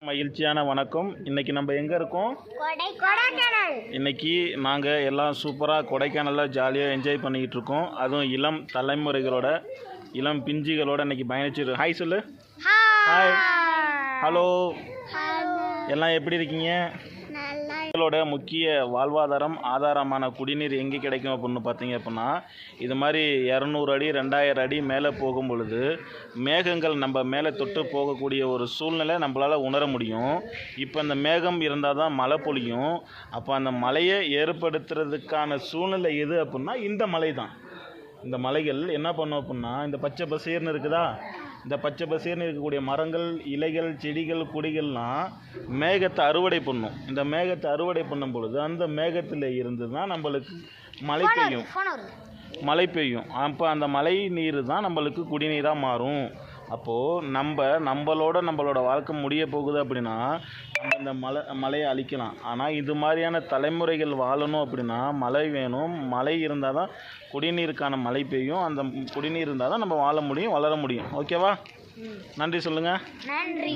மகிழ்ச்சியான வணக்கம். இன்னைக்கு நம்ம எங்கே இருக்கோம்? இன்னைக்கு நாங்கள் எல்லாம் சூப்பராக கொடைக்கானலில் ஜாலியாக என்ஜாய் பண்ணிக்கிட்டு இருக்கோம். அதுவும் இளம் தலைமுறைகளோட இளம் பிஞ்சுகளோட இன்னைக்கு பயணிச்சிருக்கோம். ஹாய் சொல்லு. ஹாய். ஹலோ. எல்லாம் எப்படி இருக்கீங்க? மக்களோட முக்கிய வாழ்வாதாரம் ஆதாரமான குடிநீர் எங்கே கிடைக்கும் அப்படின்னு பார்த்தீங்க அப்படின்னா, இது மாதிரி 200 அடி 2000 அடி மேலே போகும் பொழுது மேகங்கள் நம்ம மேலே தொட்டு போகக்கூடிய ஒரு சூழ்நிலை நம்மளால் உணர முடியும். இப்போ அந்த மேகம் இருந்தால் தான் மழை பொழியும். அப்போ அந்த மழையை ஏற்படுத்துறதுக்கான சூழ்நிலை எது அப்படின்னா இந்த மலை தான். இந்த மலைகள் என்ன பண்ணும் அப்படின்னா, இந்த பச்சை பசேர்னு இருக்குதா, இந்த பச்சை பசேர்னு இருக்கக்கூடிய மரங்கள், இலைகள், செடிகள், கொடிகள்லாம் மேகத்தை அறுவடை பண்ணும். இந்த மேகத்தை அறுவடை பண்ணும் பொழுது அந்த மேகத்தில் இருந்து தான் நம்மளுக்கு மழை பெய்யும். அப்போ அந்த மழை நீர் தான் நம்மளுக்கு குடிநீராக மாறும். அப்போது நம்மளோட வாழ்க்கை முடிய போகுது அப்படின்னா நம்ம இந்த மலையை அழிக்கலாம். ஆனால் இது மாதிரியான தலைமுறைகள் வாழணும் அப்படின்னா மழை வேணும். மழை இருந்தால் தான் குடிநீருக்கான மழை பெய்யும். அந்த குடிநீர் இருந்தால் தான் நம்ம வாழ முடியும், வளர முடியும். ஓகேவா? நன்றி சொல்லுங்கள். நன்றி.